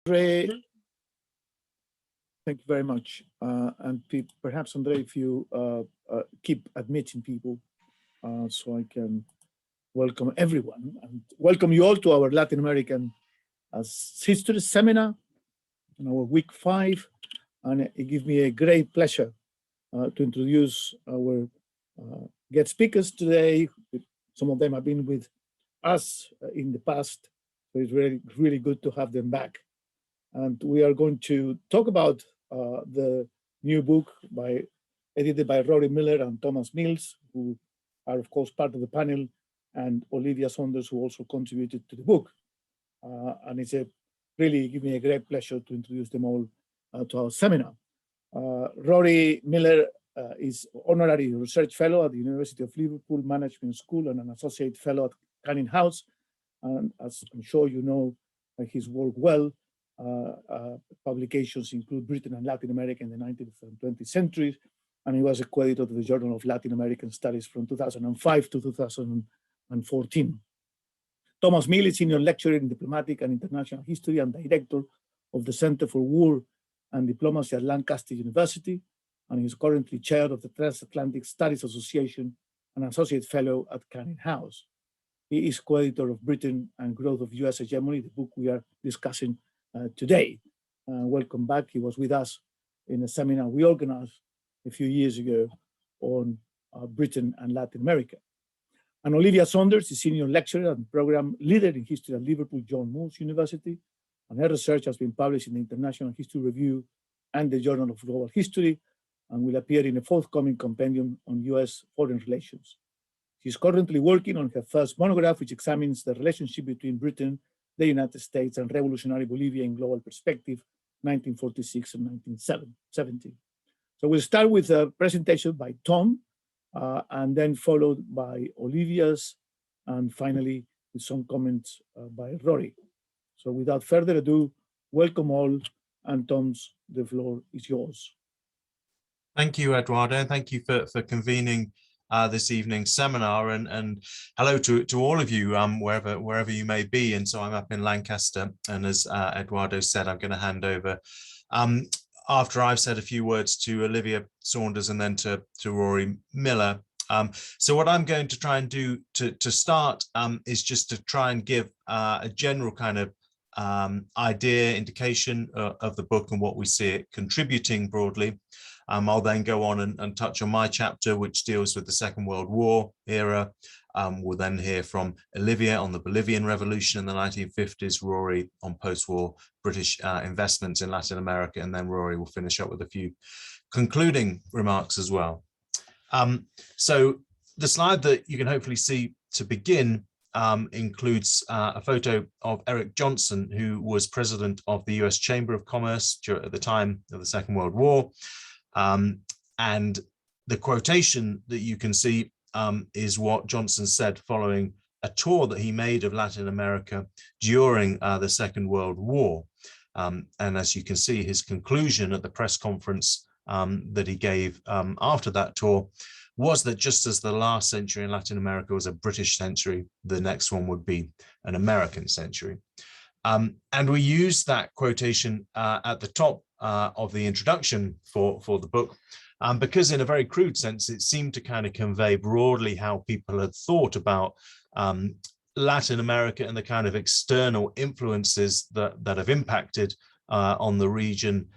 Andre, thank you very much. And perhaps, Andre, if you keep admitting people so I can welcome everyone and welcome you all to our Latin American history seminar in our week 5. And it gives me a great pleasure to introduce our guest speakers today. Some of them have been with us in the past, so it's really good to have them back. And we are going to talk about the new book edited by Rory Miller and Thomas Mills, who are, of course, part of the panel, and Olivia Saunders, who also contributed to the book. And it's really give me a great pleasure to introduce them all to our seminar. Rory Miller is Honorary Research Fellow at the University of Liverpool Management School and an Associate Fellow at Canning House. And as I'm sure you know, his work well. Publications include Britain and Latin America in the 19th and 20th centuries, and he was a co-editor of the Journal of Latin American Studies from 2005 to 2014. Thomas Mill is Senior Lecturer in Diplomatic and International History and Director of the Center for War and Diplomacy at Lancaster University, and he is currently Chair of the Transatlantic Studies Association and Associate Fellow at Canning House. He is co-editor of Britain and Growth of U.S. Hegemony, the book we are discussing today. Welcome back. He was with us in a seminar we organized a few years ago on Britain and Latin America. And Olivia Saunders is Senior Lecturer and Program Leader in History at Liverpool John Moores University, and her research has been published in the International History Review and the Journal of Global History, and will appear in a forthcoming compendium on U.S. foreign relations. She's currently working on her first monograph, which examines the relationship between Britain, the United States, and revolutionary Bolivia in global perspective, 1946 and 1970. So we'll start with a presentation by Tom, and then followed by Olivia's, and finally with some comments by Rory. So without further ado, welcome all, and Tom's, the floor is yours. Thank you, Eduardo. Thank you for convening this evening's seminar, and hello to all of you wherever you may be. And so I'm up in Lancaster, and as Eduardo said, I'm going to hand over after I've said a few words to Olivia Saunders and then to Rory Miller. So what I'm going to try and do to start is just to try and give a general kind of idea, indication of the book and what we see it contributing broadly. I'll then go on and touch on my chapter, which deals with the Second World War era. We'll then hear from Olivia on the Bolivian Revolution in the 1950s, Rory on post-war British investments in Latin America, and then Rory will finish up with a few concluding remarks as well. So the slide that you can hopefully see to begin includes a photo of Eric Johnson, who was president of the US Chamber of Commerce at the time of the Second World War. And the quotation that you can see is what Johnson said following a tour that he made of Latin America during the Second World War. And as you can see, his conclusion at the press conference that he gave after that tour was that just as the last century in Latin America was a British century, the next one would be an American century. And we use that quotation at the top of the introduction for the book, because in a very crude sense, it seemed to kind of convey broadly how people had thought about Latin America and the kind of external influences that have impacted on the region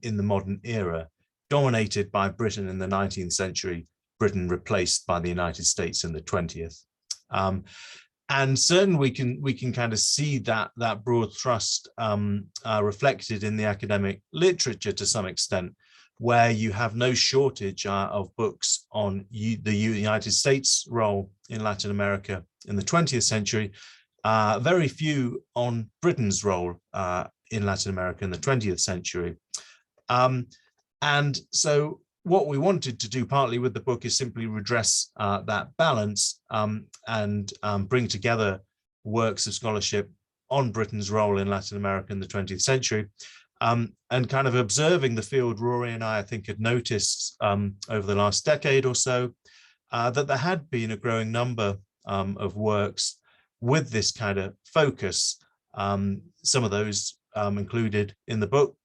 in the modern era, dominated by Britain in the 19th century, Britain replaced by the United States in the 20th. And certainly we can kind of see that broad thrust reflected in the academic literature to some extent, where you have no shortage of books on the United States' role in Latin America in the 20th century, very few on Britain's role in Latin America in the 20th century. And so what we wanted to do partly with the book is simply redress that balance and bring together works of scholarship on Britain's role in Latin America in the 20th century, and kind of observing the field Rory and I think had noticed over the last decade or so, that there had been a growing number of works with this kind of focus, some of those included in the book,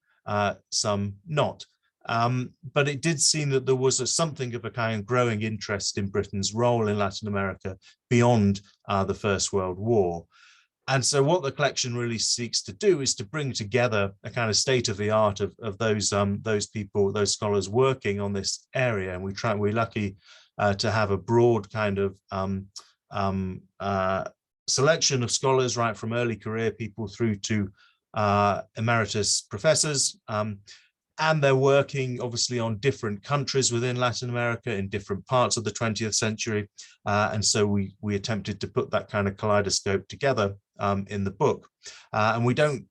some not. But it did seem that there was something of a kind of growing interest in Britain's role in Latin America beyond the First World War. And so what the collection really seeks to do is to bring together a kind of state of the art of those people, those scholars working on this area. And we're lucky to have a broad kind of selection of scholars, right from early career people through to emeritus professors. And they're working obviously on different countries within Latin America in different parts of the 20th century. And so we attempted to put that kind of kaleidoscope together in the book. And we don't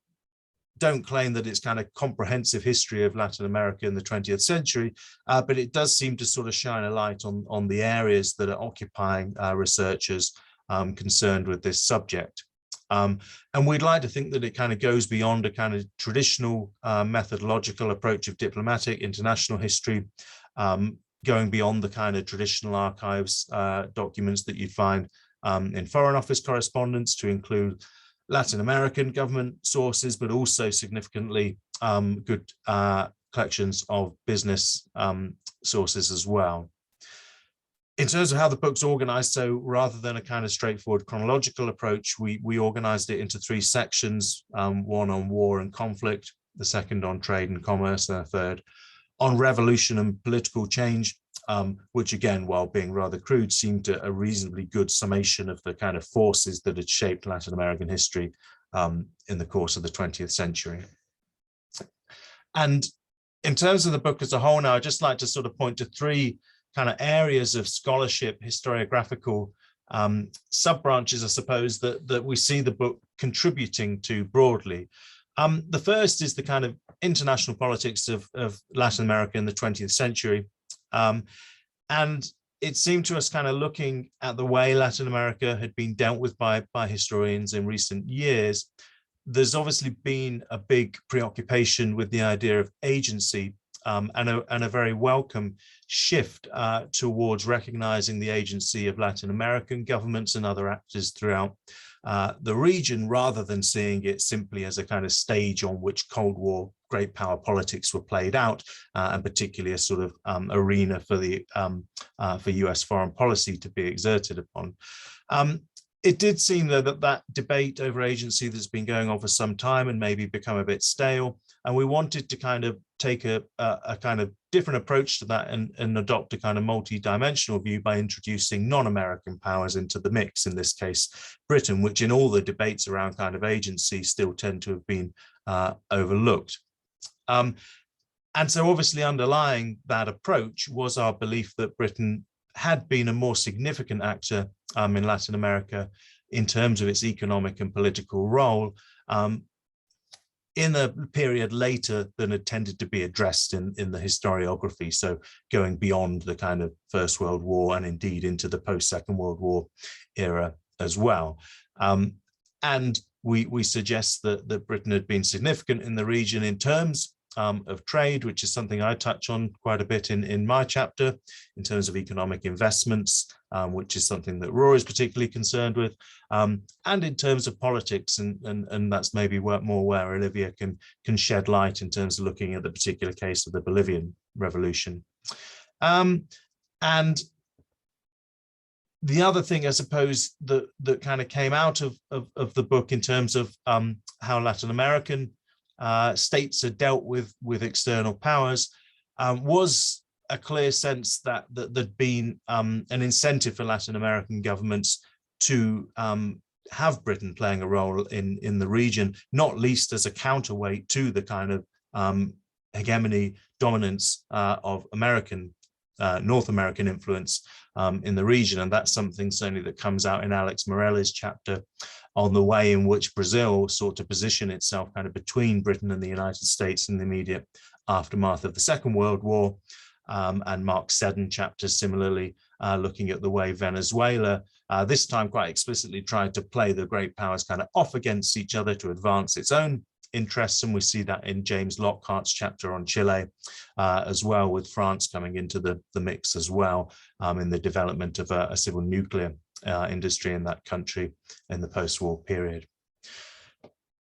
claim that it's kind of comprehensive history of Latin America in the 20th century, but it does seem to sort of shine a light on the areas that are occupying researchers concerned with this subject. And we'd like to think that it kind of goes beyond a kind of traditional methodological approach of diplomatic international history, going beyond the kind of traditional archives documents that you'd find in Foreign Office correspondence, to include Latin American government sources, but also significantly good collections of business sources as well. In terms of how the book's organized, so rather than a kind of straightforward chronological approach, we organized it into 3 sections, one on war and conflict, the second on trade and commerce, and a third on revolution and political change, which again, while being rather crude, seemed a reasonably good summation of the kind of forces that had shaped Latin American history in the course of the 20th century. And in terms of the book as a whole now, I'd just like to sort of point to 3 kind of areas of scholarship, historiographical sub-branches, I suppose, that we see the book contributing to broadly. The first is the kind of international politics of Latin America in the 20th century. And it seemed to us, kind of looking at the way Latin America had been dealt with by historians in recent years, there's obviously been a big preoccupation with the idea of agency, and a very welcome shift towards recognizing the agency of Latin American governments and other actors throughout the region, rather than seeing it simply as a kind of stage on which Cold War great power politics were played out, and particularly a sort of arena for US foreign policy to be exerted upon. It did seem, though, that debate over agency that's been going on for some time and maybe become a bit stale, and we wanted to kind of take a kind of different approach to that and adopt a kind of multi-dimensional view by introducing non-American powers into the mix, in this case Britain, which in all the debates around kind of agency still tend to have been overlooked. And so obviously underlying that approach was our belief that Britain had been a more significant actor in Latin America in terms of its economic and political role in a period later than had tended to be addressed in the historiography. So going beyond the kind of First World War and indeed into the post-Second World War era as well. And we suggest that Britain had been significant in the region in terms of trade, which is something I touch on quite a bit in my chapter, in terms of economic investments, which is something that Rory is particularly concerned with, and in terms of politics, and that's maybe more where Olivia can shed light in terms of looking at the particular case of the Bolivian Revolution. And the other thing, I suppose, that kind of came out of the book in terms of how Latin American states had dealt with external powers was a clear sense that there'd been an incentive for Latin American governments to have Britain playing a role in the region, not least as a counterweight to the kind of hegemony dominance of North American influence in the region. And that's something certainly that comes out in Alex Morelli's chapter on the way in which Brazil sought to position itself kind of between Britain and the United States in the immediate aftermath of the Second World War. And Mark Seddon chapters similarly looking at the way Venezuela, this time quite explicitly tried to play the great powers kind of off against each other to advance its own interests. And we see that in James Lockhart's chapter on Chile as well, with France coming into the mix as well in the development of a civil nuclear industry in that country in the post-war period.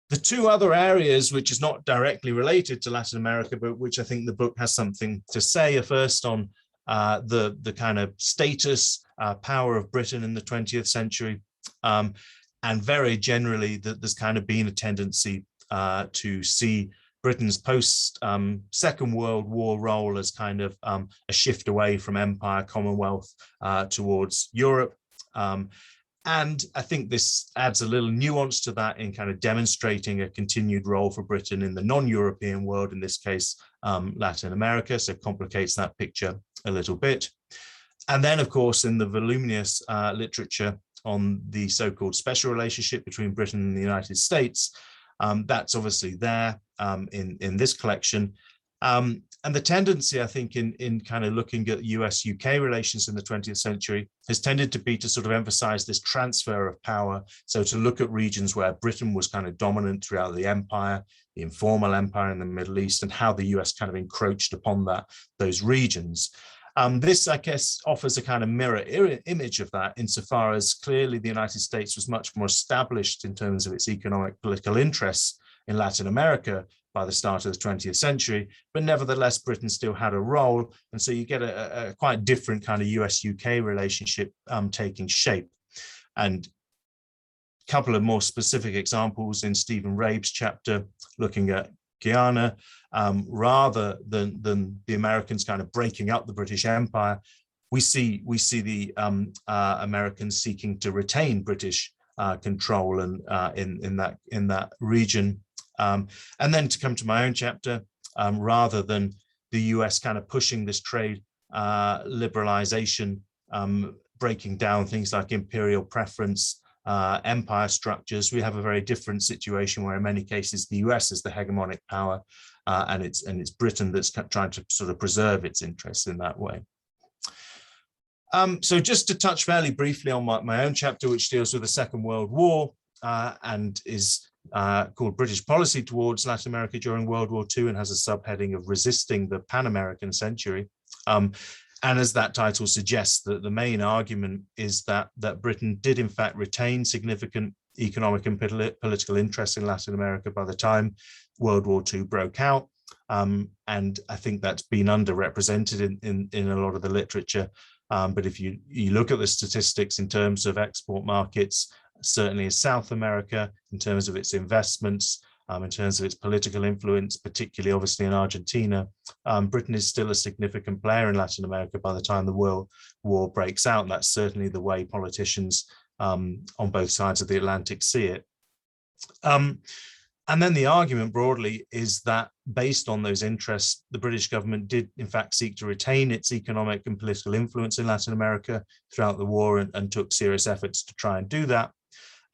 The two other areas, which is not directly related to Latin America, but which I think the book has something to say, are first on the kind of status, power of Britain in the 20th century, and very generally that there's kind of been a tendency to see Britain's post Second World War role as kind of a shift away from empire, Commonwealth towards Europe. And I think this adds a little nuance to that in kind of demonstrating a continued role for Britain in the non-European world, in this case, Latin America, so complicates that picture a little bit. And then, of course, in the voluminous literature on the so-called special relationship between Britain and the United States, that's obviously there in this collection. And the tendency, I think, in kind of looking at US-UK relations in the 20th century has tended to be to sort of emphasize this transfer of power. So to look at regions where Britain was kind of dominant throughout the empire, the informal empire in the Middle East, and how the US kind of encroached upon those regions. This, I guess, offers a kind of mirror image of that, insofar as clearly the United States was much more established in terms of its economic political interests in Latin America by the start of the 20th century, but nevertheless, Britain still had a role. And so you get a quite different kind of US-UK relationship taking shape. And a couple of more specific examples in Stephen Rabe's chapter, looking at Guyana, rather than the Americans kind of breaking up the British Empire, we see the Americans seeking to retain British control and in that region. And then to come to my own chapter, rather than the US kind of pushing this trade liberalization, breaking down things like imperial preference, empire structures, we have a very different situation where in many cases the US is the hegemonic power, and it's Britain that's trying to sort of preserve its interests in that way. So just to touch fairly briefly on my own chapter, which deals with the Second World War and is called British Policy Towards Latin America During World War II, and has a subheading of Resisting the Pan-American Century. And as that title suggests, that the main argument is that Britain did in fact retain significant economic and political interests in Latin America by the time World War II broke out. And I think that's been underrepresented in a lot of the literature. But if you look at the statistics in terms of export markets, certainly in South America, in terms of its investments, in terms of its political influence, particularly obviously in Argentina, Britain is still a significant player in Latin America by the time the World War breaks out. And that's certainly the way politicians on both sides of the Atlantic see it. And then the argument broadly is that based on those interests, the British government did in fact seek to retain its economic and political influence in Latin America throughout the war and took serious efforts to try and do that.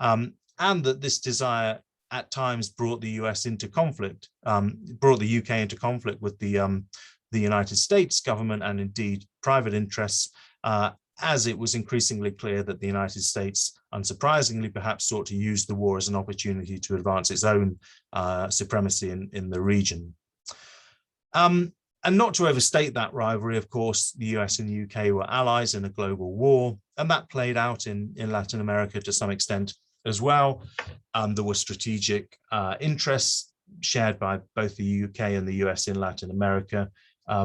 And that this desire at times brought the US into conflict, brought the UK into conflict with the United States government and indeed private interests, as it was increasingly clear that the United States, unsurprisingly, perhaps sought to use the war as an opportunity to advance its own supremacy in the region. And not to overstate that rivalry, of course, the US and the UK were allies in a global war, and that played out in Latin America to some extent as well. There were strategic interests shared by both the UK and the US in Latin America.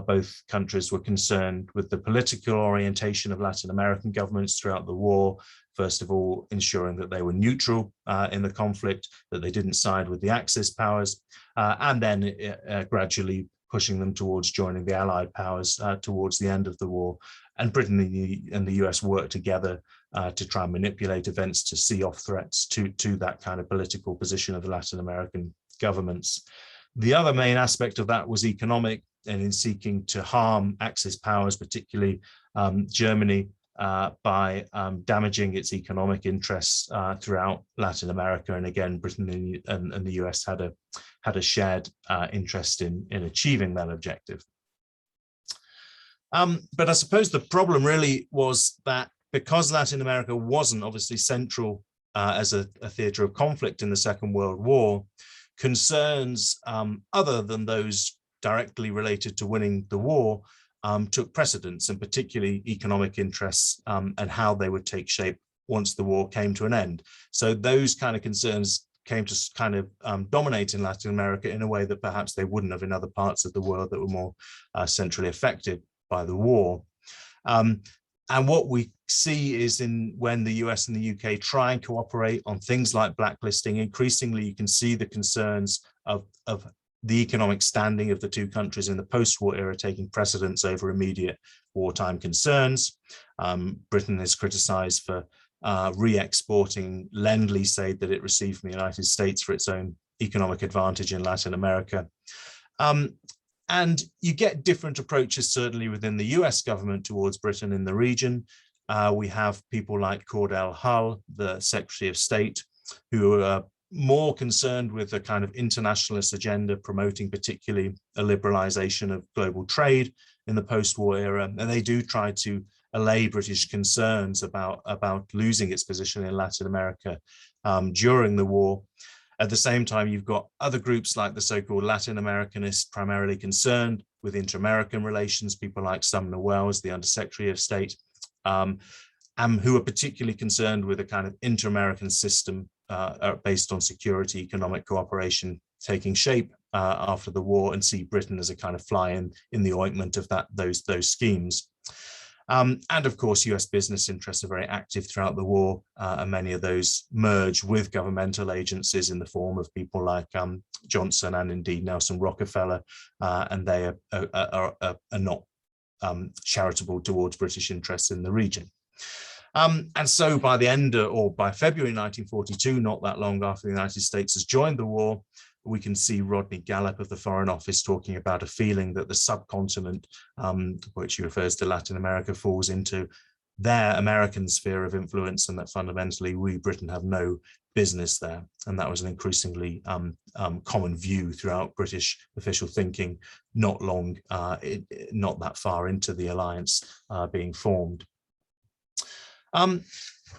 Both countries were concerned with the political orientation of Latin American governments throughout the war. First of all, ensuring that they were neutral in the conflict, that they didn't side with the Axis powers, and then gradually pushing them towards joining the Allied powers towards the end of the war. And Britain and the US worked together to try and manipulate events to see off threats to that kind of political position of the Latin American governments. The other main aspect of that was economic, and in seeking to harm Axis powers, particularly Germany, by damaging its economic interests throughout Latin America. And again, Britain and the US had a shared interest in achieving that objective. But I suppose the problem really was that because Latin America wasn't obviously central as a theatre of conflict in the Second World War, concerns other than those directly related to winning the war took precedence, and particularly economic interests and how they would take shape once the war came to an end. So those kind of concerns came to kind of dominate in Latin America in a way that perhaps they wouldn't have in other parts of the world that were more centrally affected by the war. And what we see is when the US and the UK try and cooperate on things like blacklisting, increasingly you can see the concerns of the economic standing of the two countries in the post-war era taking precedence over immediate wartime concerns. Britain is criticized for re-exporting Lend-Lease aid that it received from the United States for its own economic advantage in Latin America. And you get different approaches, certainly within the US government towards Britain in the region. We have people like Cordell Hull, the Secretary of State, who are more concerned with a kind of internationalist agenda, promoting particularly a liberalization of global trade in the post-war era. And they do try to allay British concerns about losing its position in Latin America during the war. At the same time, you've got other groups like the so-called Latin Americanists, primarily concerned with inter-American relations, people like Sumner Welles, the Undersecretary of State, who are particularly concerned with a kind of inter-American system based on security, economic cooperation taking shape after the war, and see Britain as a kind of fly in the ointment of those schemes. And of course, US business interests are very active throughout the war, and many of those merge with governmental agencies in the form of people like Johnson and indeed Nelson Rockefeller, and they are not charitable towards British interests in the region. And so by the end or by February 1942, not that long after the United States has joined the war, we can see Rodney Gallup of the Foreign Office talking about a feeling that the subcontinent, which he refers to Latin America, falls into their American sphere of influence, and that fundamentally we, Britain, have no business there. And that was an increasingly common view throughout British official thinking, not that far into the alliance being formed. And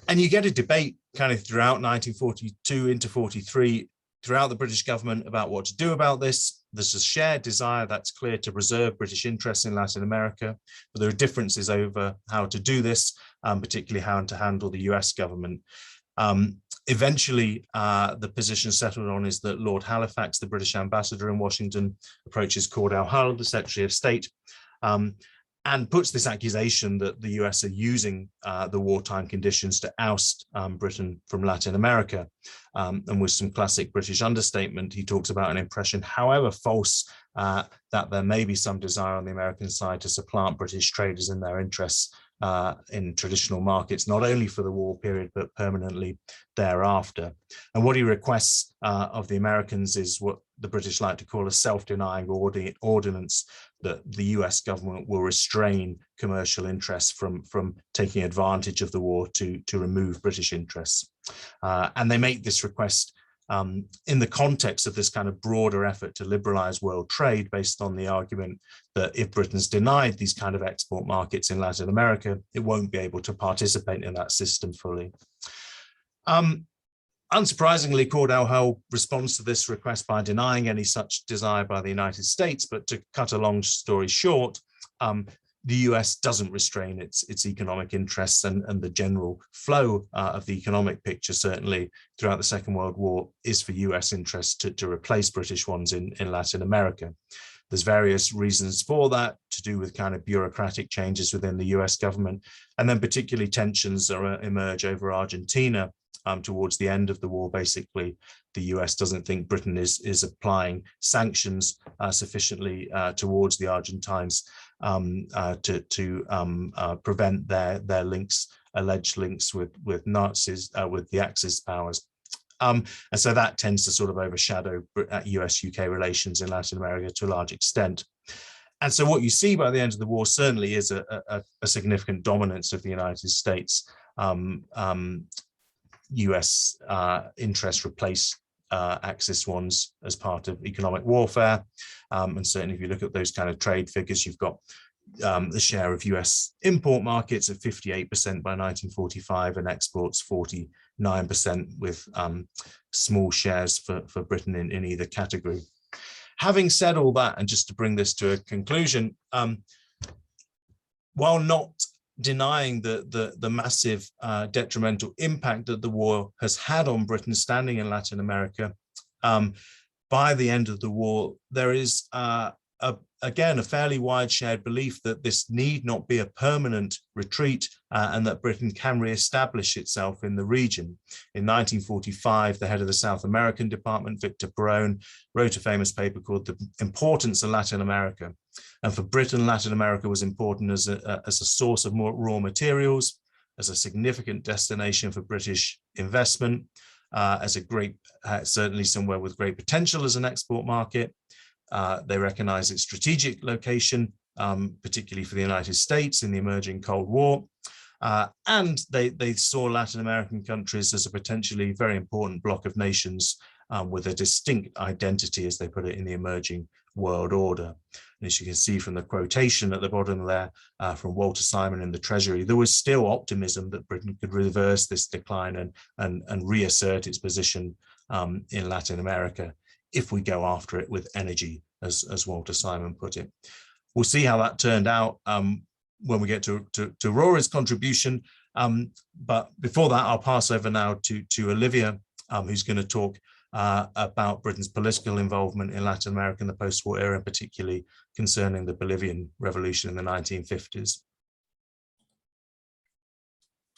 you get a debate kind of throughout 1942 into 43 throughout the British government about what to do about this. There's a shared desire that's clear to preserve British interests in Latin America, but there are differences over how to do this, particularly how to handle the US government. Eventually, the position settled on is that Lord Halifax, the British ambassador in Washington, approaches Cordell Hull, the Secretary of State, and puts this accusation that the US are using the wartime conditions to oust Britain from Latin America. And with some classic British understatement, he talks about an impression, however false, that there may be some desire on the American side to supplant British traders in their interests in traditional markets, not only for the war period, but permanently thereafter. And what he requests of the Americans is what the British like to call a self-denying ordinance, that the US government will restrain commercial interests from taking advantage of the war to remove British interests. And they make this request in the context of this kind of broader effort to liberalize world trade, based on the argument that if Britain's denied these kind of export markets in Latin America, it won't be able to participate in that system fully. Unsurprisingly, Cordell Hull responds to this request by denying any such desire by the United States. But to cut a long story short, the US doesn't restrain its economic interests, and the general flow of the economic picture, certainly throughout the Second World War, is for US interests to replace British ones in Latin America. There's various reasons for that, to do with kind of bureaucratic changes within the US government, and then particularly tensions emerge over Argentina. Towards the end of the war, basically, the US doesn't think Britain is applying sanctions sufficiently towards the Argentines to prevent their alleged links with Nazis, with the Axis powers. And so that tends to sort of overshadow US-UK relations in Latin America to a large extent. And so what you see by the end of the war certainly is a significant dominance of the United States. US interests replace Axis ones as part of economic warfare. And certainly if you look at those kind of trade figures, you've got the share of US import markets at 58% by 1945 and exports 49%, with small shares for Britain in either category. Having said all that, and just to bring this to a conclusion, while not denying the massive detrimental impact that the war has had on Britain's standing in Latin America. By the end of the war, there is again a fairly wide shared belief that this need not be a permanent retreat and that Britain can re-establish itself in the region. In 1945, the head of the South American department, Victor Perón, wrote a famous paper called The Importance of Latin America. And for Britain, Latin America was important as a source of more raw materials, as a significant destination for British investment, as a great, certainly somewhere with great potential as an export market. They recognize its strategic location, particularly for the United States in the emerging Cold War. And they saw Latin American countries as a potentially very important bloc of nations with a distinct identity, as they put it, in the emerging world order. And as you can see from the quotation at the bottom there from Walter Simon in the Treasury, there was still optimism that Britain could reverse this decline and reassert its position in Latin America if we go after it with energy, as Walter Simon put it. We'll see how that turned out when we get to Rory's contribution. But before that, I'll pass over now to Olivia, who's going to talk about Britain's political involvement in Latin America in the post-war era, particularly concerning the Bolivian revolution in the 1950s.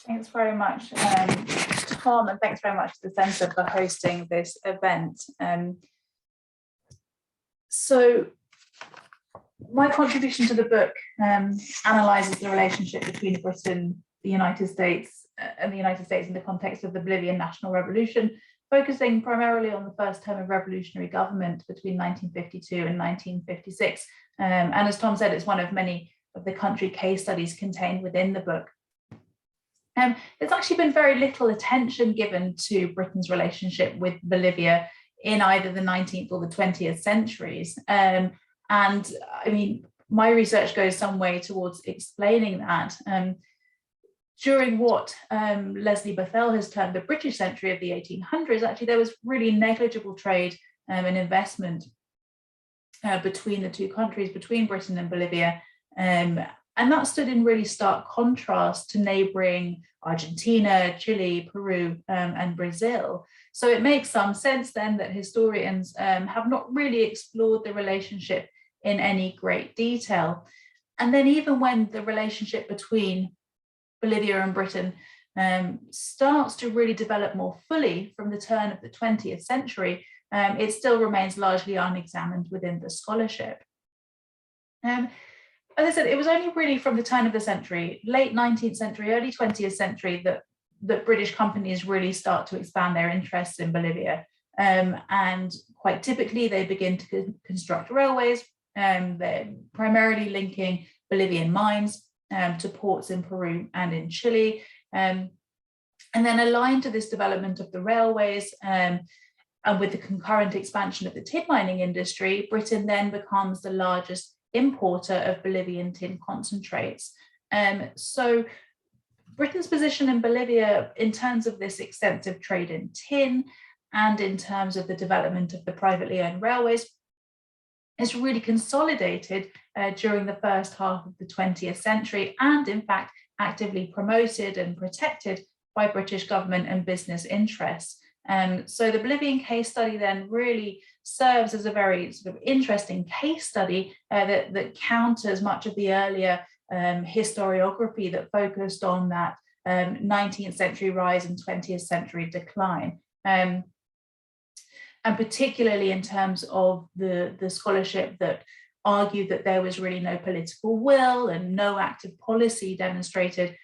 Thanks very much, Tom, and thanks very much to the Centre for hosting this event. So my contribution to the book analyses the relationship between Britain, the United States, and the United States in the context of the Bolivian National Revolution, focusing primarily on the first term of revolutionary government between 1952 and 1956. And as Tom said, it's one of many of the country case studies contained within the book. There's actually been very little attention given to Britain's relationship with Bolivia in either the 19th or the 20th centuries. And I mean, my research goes some way towards explaining that. During what Leslie Bethell has termed the British century of the 1800s, actually there was really negligible trade and investment between the two countries, between Britain and Bolivia. And that stood in really stark contrast to neighboring Argentina, Chile, Peru, and Brazil. So it makes some sense then that historians have not really explored the relationship in any great detail. And then even when the relationship between Bolivia and Britain starts to really develop more fully from the turn of the 20th century, it still remains largely unexamined within the scholarship. As I said, it was only really from the turn of the century, late 19th century, early 20th century, that British companies really start to expand their interests in Bolivia. And quite typically, they begin to construct railways. They're primarily linking Bolivian mines to ports in Peru and in Chile. And then aligned to this development of the railways and with the concurrent expansion of the tin mining industry, Britain then becomes the largest importer of Bolivian tin concentrates. So Britain's position in Bolivia in terms of this extensive trade in tin and in terms of the development of the privately owned railways is really consolidated during the first half of the 20th century, and in fact actively promoted and protected by British government and business interests. So the Bolivian case study then really serves as a very sort of interesting case study that counters much of the earlier historiography that focused on that 19th century rise and 20th century decline. And particularly in terms of the scholarship that argued that there was really no political will and no active policy demonstrated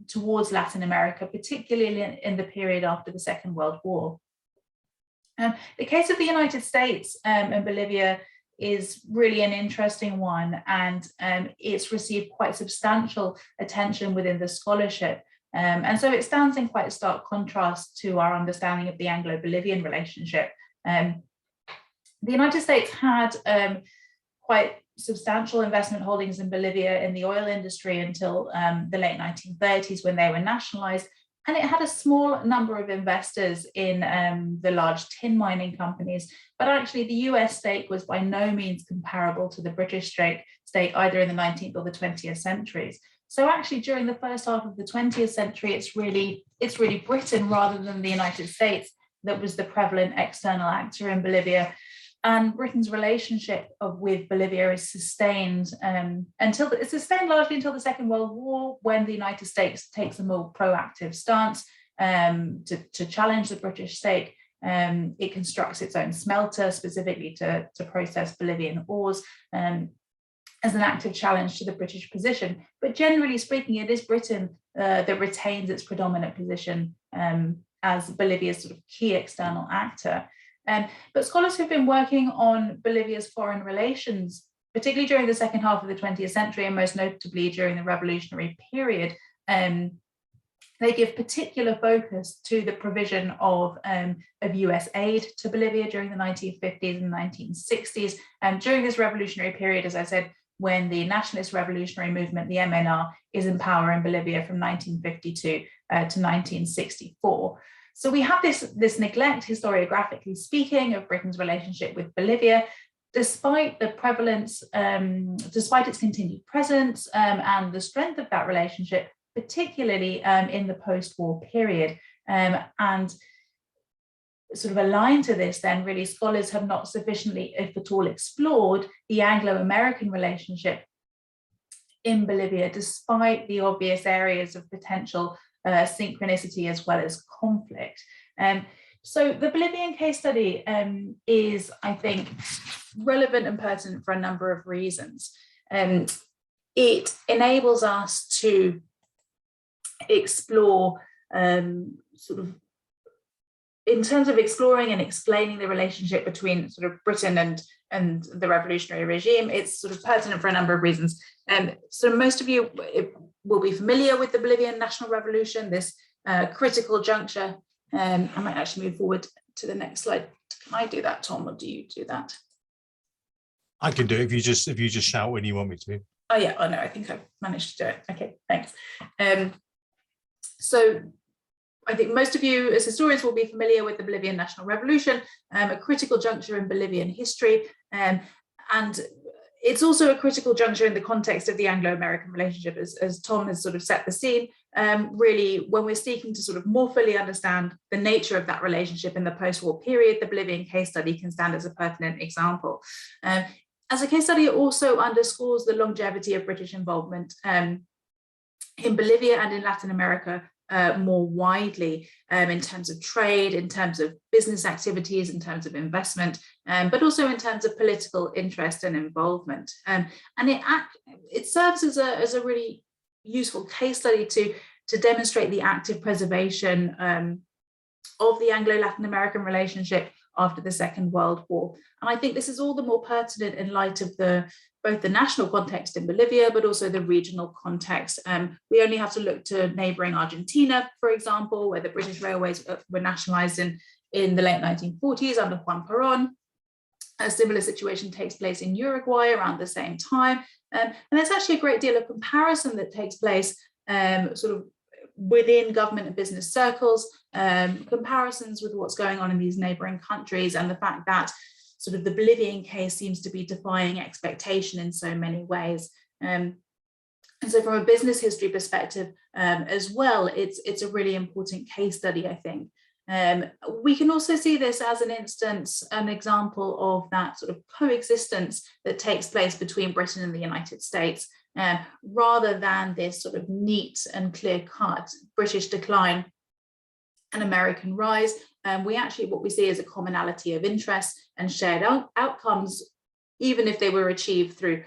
towards Latin America, particularly in the period after the Second World War. The case of the United States and Bolivia is really an interesting one, and it's received quite substantial attention within the scholarship. And so it stands in quite stark contrast to our understanding of the Anglo-Bolivian relationship. The United States had quite substantial investment holdings in Bolivia in the oil industry until the late 1930s when they were nationalized. And it had a small number of investors in the large tin mining companies. But actually, the US stake was by no means comparable to the British stake either in the 19th or the 20th centuries. So actually, during the first half of the 20th century, it's really Britain rather than the United States that was the prevalent external actor in Bolivia. And Britain's relationship with Bolivia is sustained largely until the Second World War, when the United States takes a more proactive stance to challenge the British state. It constructs its own smelter specifically to process Bolivian ores as an active challenge to the British position. But generally speaking, it is Britain that retains its predominant position as Bolivia's sort of key external actor. But scholars who've been working on Bolivia's foreign relations, particularly during the second half of the 20th century, and most notably during the revolutionary period, they give particular focus to the provision of US aid to Bolivia during the 1950s and 1960s. And during this revolutionary period, as I said, when the nationalist revolutionary movement, the MNR, is in power in Bolivia from 1952 to 1964. So we have this neglect, historiographically speaking, of Britain's relationship with Bolivia, despite the prevalence, despite its continued presence and the strength of that relationship, particularly in the post-war period. And sort of aligned to this, then, really, scholars have not sufficiently, if at all, explored the Anglo-American relationship in Bolivia, despite the obvious areas of potential synchronicity as well as conflict. So the Bolivian case study is, I think, relevant and pertinent for a number of reasons. It enables us to explore sort of, in terms of exploring and explaining the relationship between sort of Britain and the revolutionary regime, it's sort of pertinent for a number of reasons. So most of you will be familiar with the Bolivian National Revolution, this critical juncture. I might actually move forward to the next slide. Can I do that, Tom, or do you do that? I can do it if you just shout when you want me to. Oh yeah, oh no, I think I've managed to do it. Okay, thanks. So I think most of you as historians will be familiar with the Bolivian National Revolution, a critical juncture in Bolivian history. And it's also a critical juncture in the context of the Anglo-American relationship, as Tom has sort of set the scene. Really, when we're seeking to sort of more fully understand the nature of that relationship in the post-war period, the Bolivian case study can stand as a pertinent example. As a case study, it also underscores the longevity of British involvement in Bolivia and in Latin America more widely, in terms of trade, in terms of business activities, in terms of investment, but also in terms of political interest and involvement. And it serves as a really useful case study to demonstrate the active preservation of the Anglo-Latin American relationship after the Second World War. And I think this is all the more pertinent in light of both the national context in Bolivia, but also the regional context. We only have to look to neighboring Argentina, for example, where the British railways were nationalized in the late 1940s under Juan Perón. A similar situation takes place in Uruguay around the same time. And there's actually a great deal of comparison that takes place sort of within government and business circles, comparisons with what's going on in these neighboring countries, and the fact that sort of the Bolivian case seems to be defying expectation in so many ways. And so from a business history perspective as well, it's a really important case study, I think. We can also see this as an example of that sort of coexistence that takes place between Britain and the United States, rather than this sort of neat and clear-cut British decline and American rise. What we see is a commonality of interest and shared outcomes, even if they were achieved through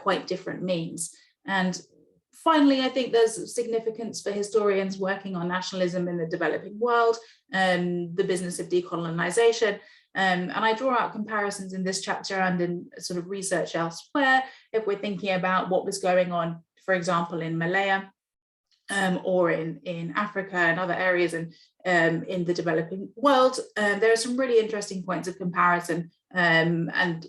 quite different means. And finally, I think there's significance for historians working on nationalism in the developing world, the business of decolonization. And I draw out comparisons in this chapter and in sort of research elsewhere, if we're thinking about what was going on, for example, in Malaya, or in Africa and other areas in the developing world. There are some really interesting points of comparison and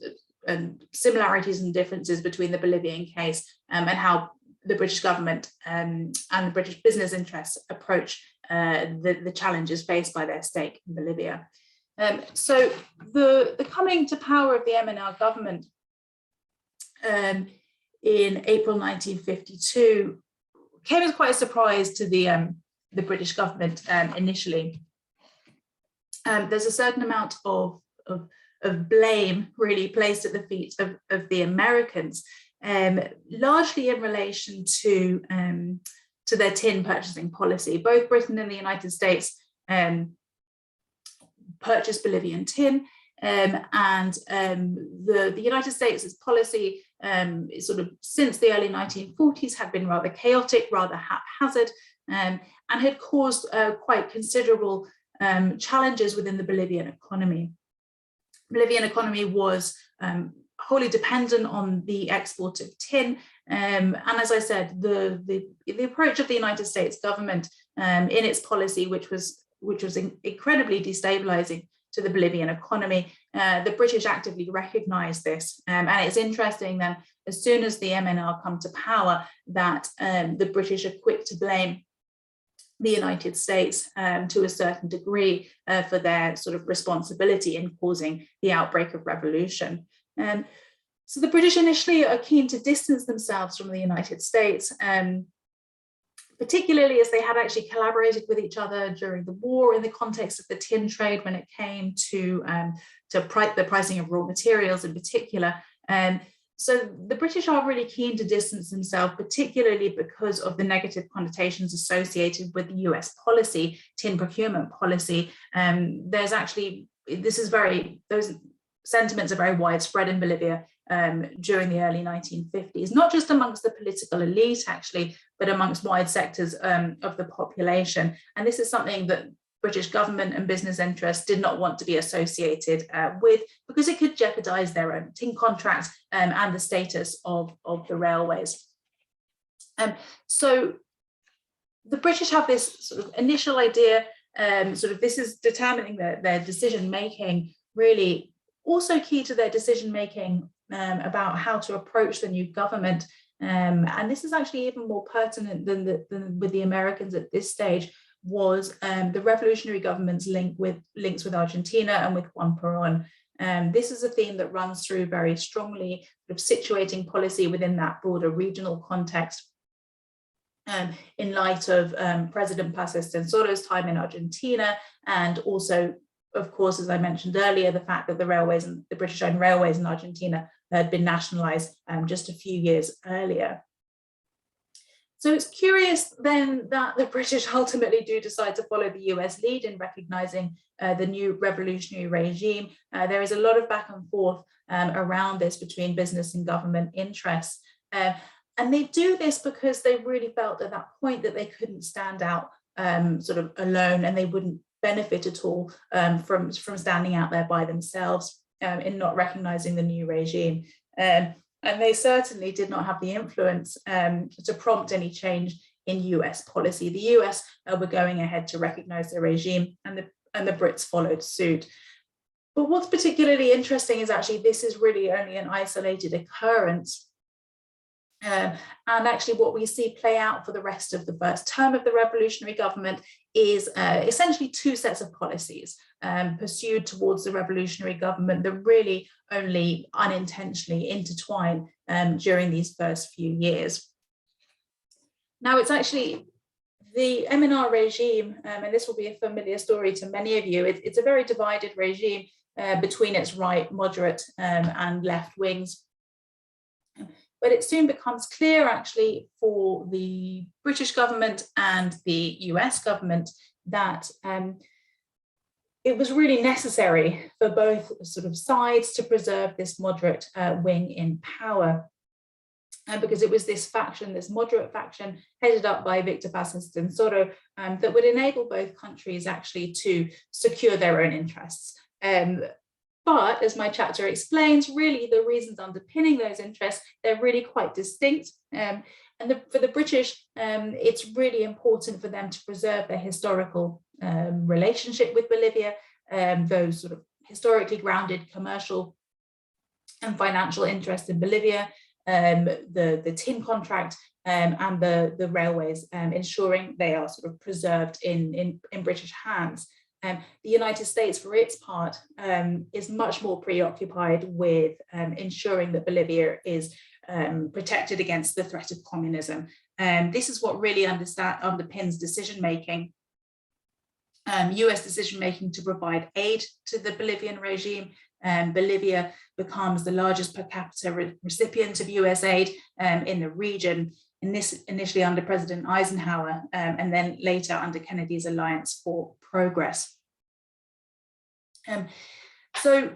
similarities and differences between the Bolivian case and how the British government and the British business interests approach the challenges faced by their stake in Bolivia. So the coming to power of the MNR government in April 1952 came as quite a surprise to the British government initially. There's a certain amount of blame really placed at the feet of the Americans, largely in relation to their tin purchasing policy. Both Britain and the United States purchased Bolivian tin, and the United States' policy sort of since the early 1940s had been rather chaotic, rather haphazard, and had caused quite considerable challenges within the Bolivian economy. Bolivian economy was wholly dependent on the export of tin, and as I said, the approach of the United States government in its policy, which was incredibly destabilizing to the Bolivian economy, the British actively recognized this, and it's interesting then, as soon as the MNR come to power, that the British are quick to blame the United States to a certain degree for their sort of responsibility in causing the outbreak of revolution. So the British initially are keen to distance themselves from the United States, particularly as they had actually collaborated with each other during the war in the context of the tin trade when it came to the pricing of raw materials in particular. So the British are really keen to distance themselves, particularly because of the negative connotations associated with the US policy, tin procurement policy. There's actually, those sentiments are very widespread in Bolivia during the early 1950s, not just amongst the political elite actually, but amongst wide sectors of the population. And this is something that British government and business interests did not want to be associated with, because it could jeopardize their own tin contracts and the status of the railways. So the British have this sort of initial idea, this is determining their decision making, really also key to their decision making about how to approach the new government. And this is actually even more pertinent than with the Americans at this stage, was the revolutionary government's links with Argentina and with Juan Perón. This is a theme that runs through very strongly, sort of situating policy within that broader regional context in light of President Paz Saunders' time in Argentina, and also, of course, as I mentioned earlier, the fact that the British-owned railways in Argentina had been nationalized just a few years earlier. So it's curious then that the British ultimately do decide to follow the US lead in recognizing the new revolutionary regime. There is a lot of back and forth around this between business and government interests. And they do this because they really felt at that point that they couldn't stand out sort of alone, and they wouldn't benefit at all from standing out there by themselves in not recognizing the new regime. And they certainly did not have the influence to prompt any change in US policy. The US were going ahead to recognize the regime, and the Brits followed suit. But what's particularly interesting is actually this is really only an isolated occurrence. And actually what we see play out for the rest of the first term of the revolutionary government is essentially two sets of policies pursued towards the revolutionary government that really only unintentionally intertwine during these first few years. Now, it's actually the MNR regime, and this will be a familiar story to many of you, it's a very divided regime between its right, moderate, and left wings. But it soon becomes clear actually for the British government and the US government that it was really necessary for both sort of sides to preserve this moderate wing in power. Because it was this faction, this moderate faction headed up by Victor Paz Saunders, that would enable both countries actually to secure their own interests. But as my chapter explains, really the reasons underpinning those interests, they're really quite distinct. And for the British, it's really important for them to preserve their historical relationship with Bolivia, those sort of historically grounded commercial and financial interests in Bolivia, the tin contract and the railways, ensuring they are sort of preserved in British hands. The United States, for its part, is much more preoccupied with ensuring that Bolivia is protected against the threat of communism. This is what really underpins decision-making. US decision-making to provide aid to the Bolivian regime. Bolivia becomes the largest per capita recipient of US aid in the region, initially under President Eisenhower, and then later under Kennedy's Alliance for Progress. So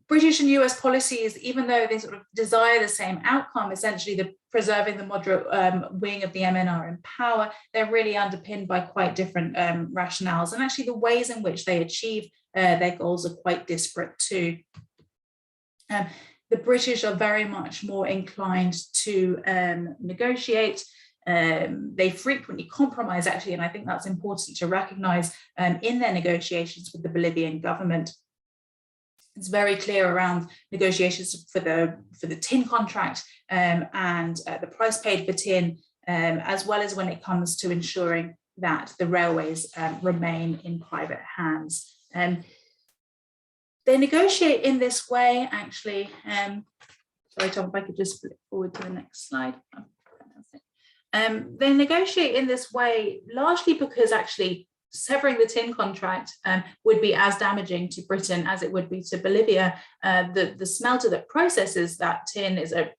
British and US policies, even though they sort of desire the same outcome, essentially the preserving the moderate wing of the MNR in power, they're really underpinned by quite different rationales. And actually the ways in which they achieve their goals are quite disparate too. The British are very much more inclined to negotiate. They frequently compromise, actually, and I think that's important to recognize in their negotiations with the Bolivian government. It's very clear around negotiations for the tin contract and the price paid for tin, as well as when it comes to ensuring that the railways remain in private hands. They negotiate in this way, actually. Sorry, Tom, if I could just flip forward to the next slide. They negotiate in this way largely because actually severing the tin contract would be as damaging to Britain as it would be to Bolivia. The smelter that processes that tin is a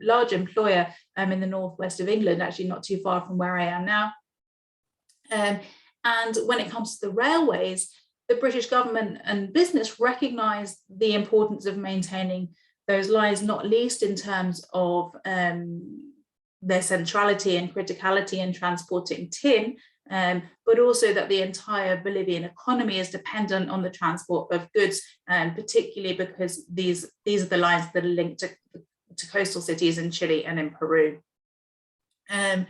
large employer in the northwest of England, actually not too far from where I am now. And when it comes to the railways, the British government and business recognise the importance of maintaining those lines, not least in terms of their centrality and criticality in transporting tin, but also that the entire Bolivian economy is dependent on the transport of goods, particularly because these are the lines that are linked to coastal cities in Chile and in Peru. The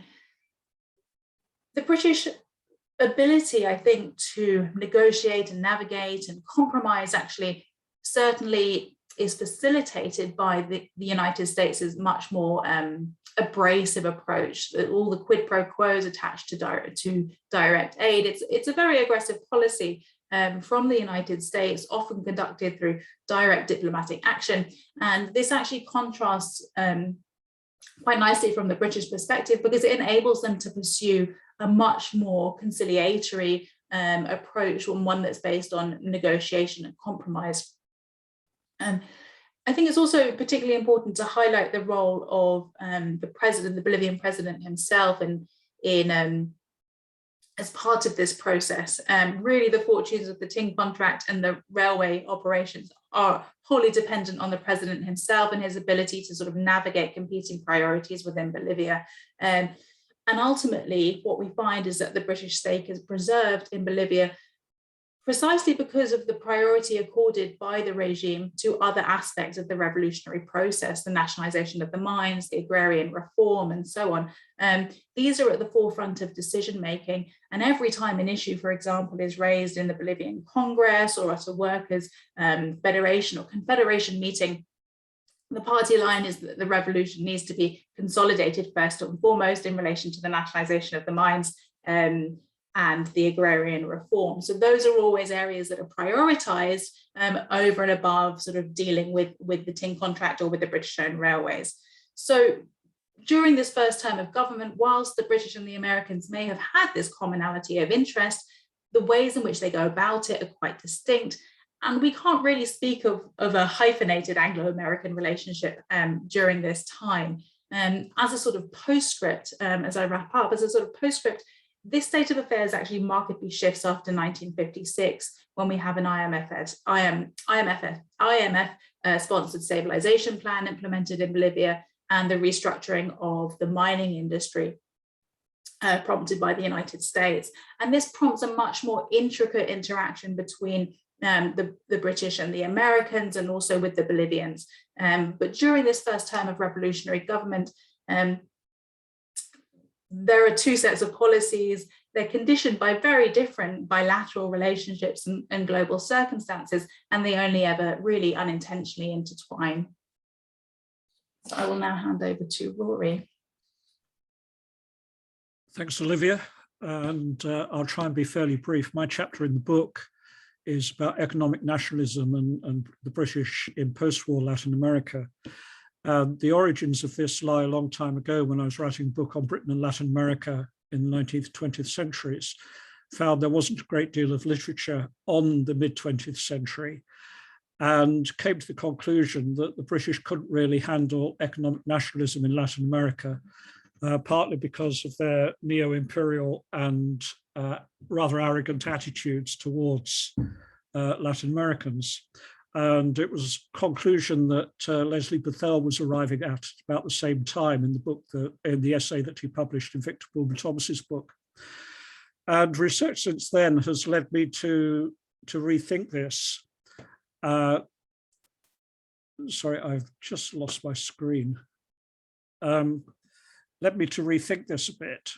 British ability, I think, to negotiate and navigate and compromise actually certainly is facilitated by the United States' much more abrasive approach, all the quid pro quos attached to direct aid. It's a very aggressive policy from the United States, often conducted through direct diplomatic action. And this actually contrasts quite nicely from the British perspective, because it enables them to pursue a much more conciliatory approach, and one that's based on negotiation and compromise. I think it's also particularly important to highlight the role of the Bolivian president himself, in as part of this process. Really, the fortunes of the tin contract and the railway operations are wholly dependent on the president himself and his ability to sort of navigate competing priorities within Bolivia. And ultimately, what we find is that the British stake is preserved in Bolivia precisely because of the priority accorded by the regime to other aspects of the revolutionary process, the nationalization of the mines, the agrarian reform, and so on. These are at the forefront of decision-making, and every time an issue, for example, is raised in the Bolivian Congress or at a workers' federation or confederation meeting, the party line is that the revolution needs to be consolidated first and foremost in relation to the nationalization of the mines and the agrarian reform. So those are always areas that are prioritized over and above sort of dealing with the tin contract or with the British-owned railways. So during this first term of government, whilst the British and the Americans may have had this commonality of interest, the ways in which they go about it are quite distinct. And we can't really speak of a hyphenated Anglo-American relationship during this time. As a sort of postscript, as I wrap up, as a sort of postscript, this state of affairs actually markedly shifts after 1956, when we have an IMF-sponsored stabilization plan implemented in Bolivia and the restructuring of the mining industry prompted by the United States. And this prompts a much more intricate interaction between the British and the Americans, and also with the Bolivians. But during this first term of revolutionary government, there are two sets of policies. They're conditioned by very different bilateral relationships and global circumstances, and they only ever really unintentionally intertwine. So I will now hand over to Rory. Thanks, Olivia. And I'll try and be fairly brief. My chapter in the book is about economic nationalism and the British in post-war Latin America. The origins of this lie a long time ago when I was writing a book on Britain and Latin America in the 19th, 20th centuries, found there wasn't a great deal of literature on the mid-20th century, and came to the conclusion that the British couldn't really handle economic nationalism in Latin America, partly because of their neo-imperial and rather arrogant attitudes towards Latin Americans. And it was a conclusion that Leslie Bethell was arriving at about the same time in the book, in the essay that he published in Victor Bulmer Thomas's book. And research since then has led me to rethink this. Sorry, I've just lost my screen. Led me to rethink this a bit.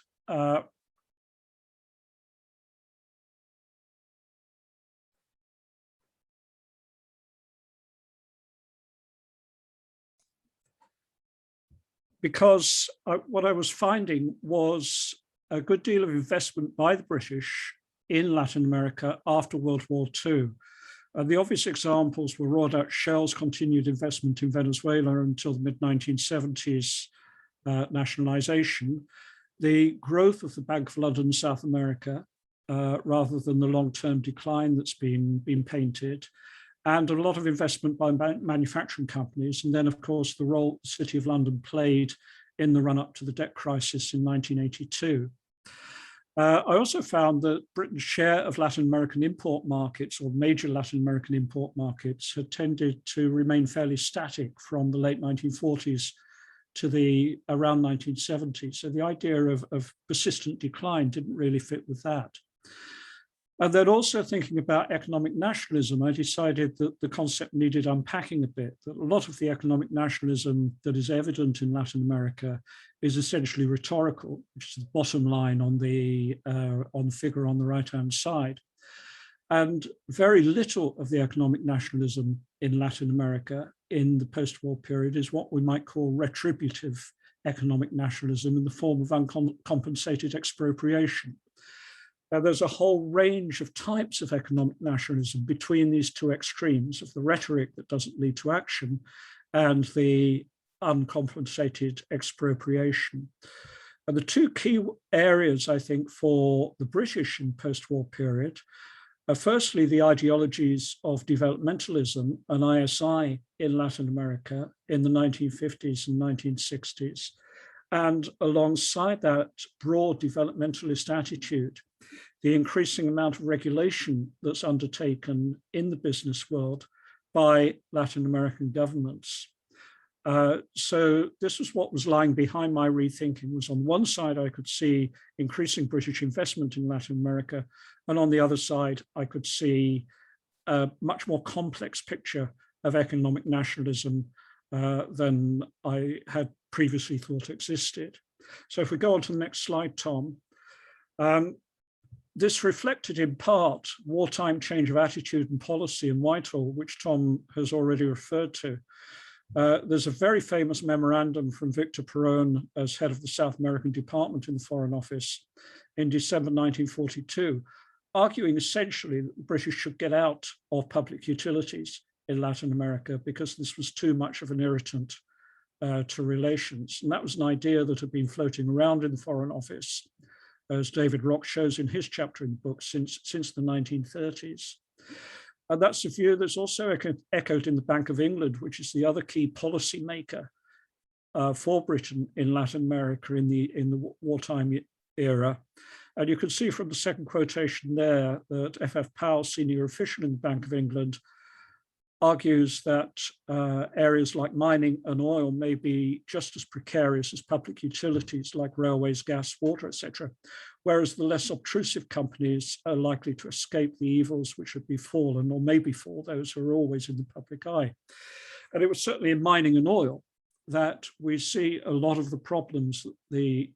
Because what I was finding was a good deal of investment by the British in Latin America after World War II. The obvious examples were Royal Dutch Shell's continued investment in Venezuela until the mid-1970s nationalisation, the growth of the Bank of London South America, rather than the long-term decline that's been painted, and a lot of investment by manufacturing companies. And then, of course, the role the City of London played in the run-up to the debt crisis in 1982. I also found that Britain's share of Latin American import markets, or major Latin American import markets, had tended to remain fairly static from the late 1940s to the around 1970s. So the idea of persistent decline didn't really fit with that. And then also thinking about economic nationalism, I decided that the concept needed unpacking a bit, that a lot of the economic nationalism that is evident in Latin America is essentially rhetorical, which is the bottom line on the figure on the right-hand side. And very little of the economic nationalism in Latin America in the post-war period is what we might call retributive economic nationalism in the form of uncompensated expropriation. Now, there's a whole range of types of economic nationalism between these two extremes of the rhetoric that doesn't lead to action and the uncompensated expropriation. And the two key areas, I think, for the British in post-war period are firstly the ideologies of developmentalism and ISI in Latin America in the 1950s and 1960s. And alongside that broad developmentalist attitude, the increasing amount of regulation that's undertaken in the business world by Latin American governments. So this was what was lying behind my rethinking. Was on one side, I could see increasing British investment in Latin America, and on the other side, I could see a much more complex picture of economic nationalism than I had previously thought existed. So if we go on to the next slide, Tom. This reflected in part wartime change of attitude and policy in Whitehall, which Tom has already referred to. There's a very famous memorandum from Victor Perón as head of the South American Department in the Foreign Office in December 1942, arguing essentially that the British should get out of public utilities in Latin America because this was too much of an irritant to relations. And that was an idea that had been floating around in the Foreign Office, as David Rock shows in his chapter in the book, since the 1930s. And that's a view that's also echoed in the Bank of England, which is the other key policy maker for Britain in Latin America in the wartime era. And you can see from the second quotation there that F.F. Powell, senior official in the Bank of England, argues that areas like mining and oil may be just as precarious as public utilities like railways, gas, water, etc., whereas the less obtrusive companies are likely to escape the evils which would befallen or may befall those who are always in the public eye. And it was certainly in mining and oil that we see a lot of the problems that the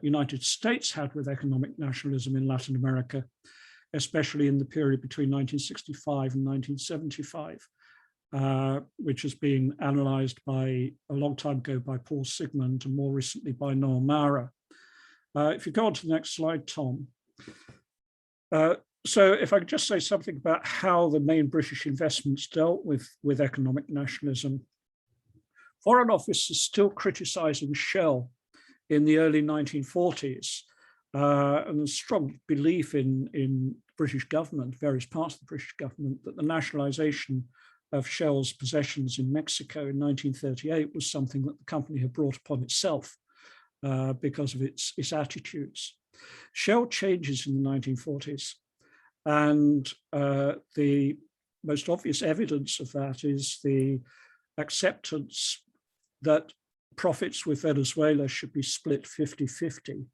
United States had with economic nationalism in Latin America, especially in the period between 1965 and 1975. Which has been analysed by a long time ago by Paul Sigmund and more recently by Noel Maurer. If you go on to the next slide, Tom. So if I could just say something about how the main British investments dealt with economic nationalism. Foreign Office is still criticizing Shell in the early 1940s, and a strong belief in British government, various parts of the British government, that the nationalization of Shell's possessions in Mexico in 1938 was something that the company had brought upon itself because of its attitudes. Shell changes in the 1940s, and the most obvious evidence of that is the acceptance that profits with Venezuela should be split 50-50.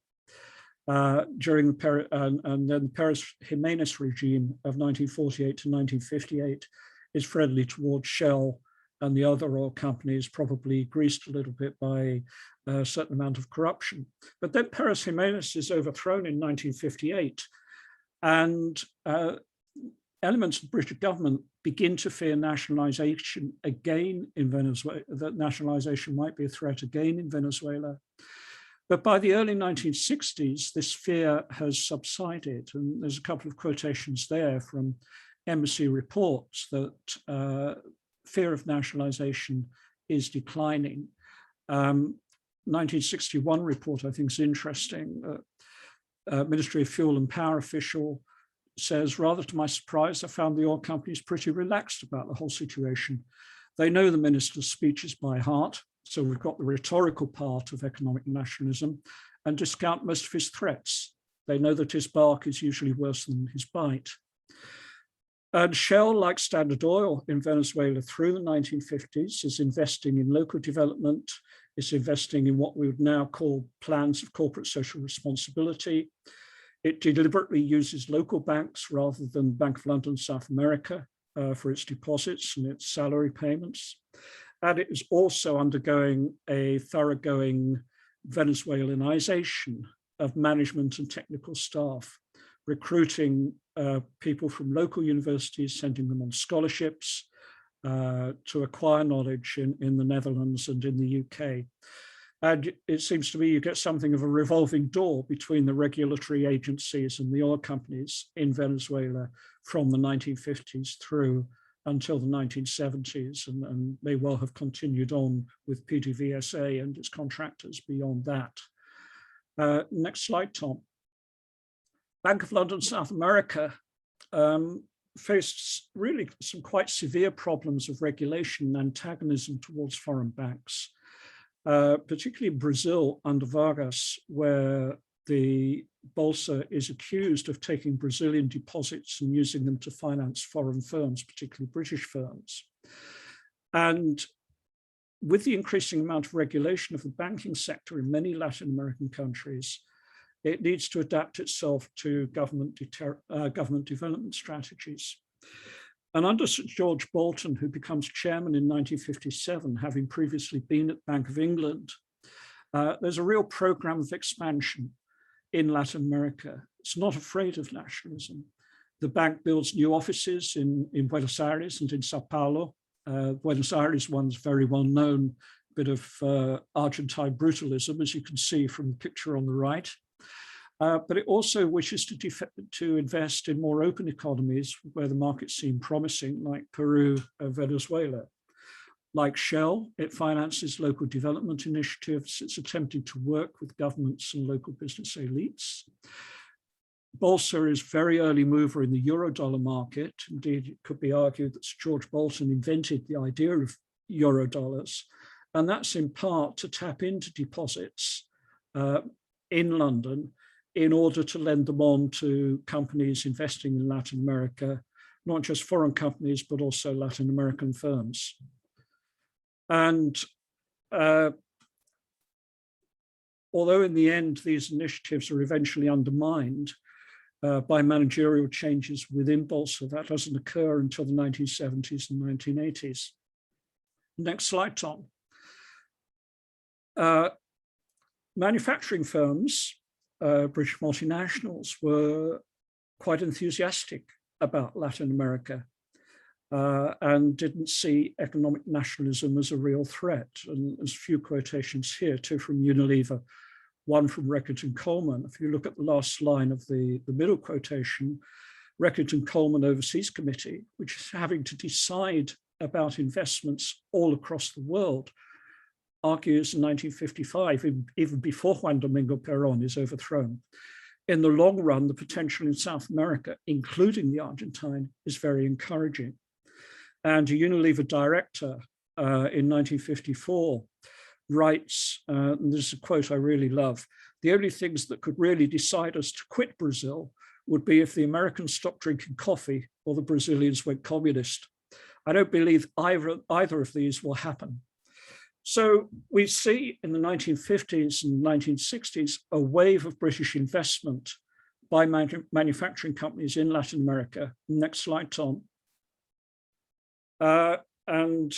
During the and then the Perez-Jimenez regime of 1948 to 1958 is friendly towards Shell and the other oil companies, probably greased a little bit by a certain amount of corruption. But then Perez-Jimenez is overthrown in 1958, and elements of the British government begin to fear nationalization again in Venezuela, that nationalization might be a threat again in Venezuela. But by the early 1960s, this fear has subsided. And there's a couple of quotations there from embassy reports that fear of nationalization is declining. 1961 report, I think, is interesting. Ministry of Fuel and Power official says, rather to my surprise, I found the oil companies pretty relaxed about the whole situation. They know the minister's speeches by heart, so we've got the rhetorical part of economic nationalism, and discount most of his threats. They know that his bark is usually worse than his bite. And Shell, like Standard Oil in Venezuela through the 1950s, is investing in local development, is investing in what we would now call plans of corporate social responsibility. It deliberately uses local banks rather than Bank of London, South America for its deposits and its salary payments. And it is also undergoing a thoroughgoing Venezuelanization of management and technical staff, recruiting people from local universities, sending them on scholarships to acquire knowledge in the Netherlands and in the UK. And it seems to me you get something of a revolving door between the regulatory agencies and the oil companies in Venezuela from the 1950s through until the 1970s, and may well have continued on with PDVSA and its contractors beyond that. Next slide, Tom. Bank of London, South America faced really some quite severe problems of regulation and antagonism towards foreign banks. Particularly Brazil under Vargas, where the Bolsa is accused of taking Brazilian deposits and using them to finance foreign firms, particularly British firms. And with the increasing amount of regulation of the banking sector in many Latin American countries, it needs to adapt itself to government development strategies. And under Sir George Bolton, who becomes chairman in 1957, having previously been at Bank of England, there's a real program of expansion in Latin America. It's not afraid of nationalism. The bank builds new offices in Buenos Aires and in Sao Paulo. Buenos Aires one's very well known bit of Argentine brutalism, as you can see from the picture on the right. But it also wishes to invest in more open economies where the markets seem promising, like Peru and Venezuela. Like Shell, it finances local development initiatives. It's attempting to work with governments and local business elites. Bolsa is very early mover in the Eurodollar market. Indeed, it could be argued that Sir George Bolton invented the idea of Eurodollars, and that's in part to tap into deposits in London in order to lend them on to companies investing in Latin America, not just foreign companies, but also Latin American firms. And although in the end, these initiatives are eventually undermined by managerial changes within Bolsa, that doesn't occur until the 1970s and 1980s. Next slide, Tom. Manufacturing firms, British multinationals, were quite enthusiastic about Latin America and didn't see economic nationalism as a real threat. And there's a few quotations here, two from Unilever, one from Reckitt and Coleman. If you look at the last line of the middle quotation, Reckitt and Coleman Overseas Committee, which is having to decide about investments all across the world, argues in 1955, even before Juan Domingo Perón is overthrown, in the long run, the potential in South America, including the Argentine, is very encouraging. And a Unilever director in 1954 writes, and this is a quote I really love, "The only things that could really decide us to quit Brazil would be if the Americans stopped drinking coffee or the Brazilians went communist. I don't believe either of these will happen." So we see in the 1950s and 1960s a wave of British investment by manufacturing companies in Latin America. Next slide, Tom. And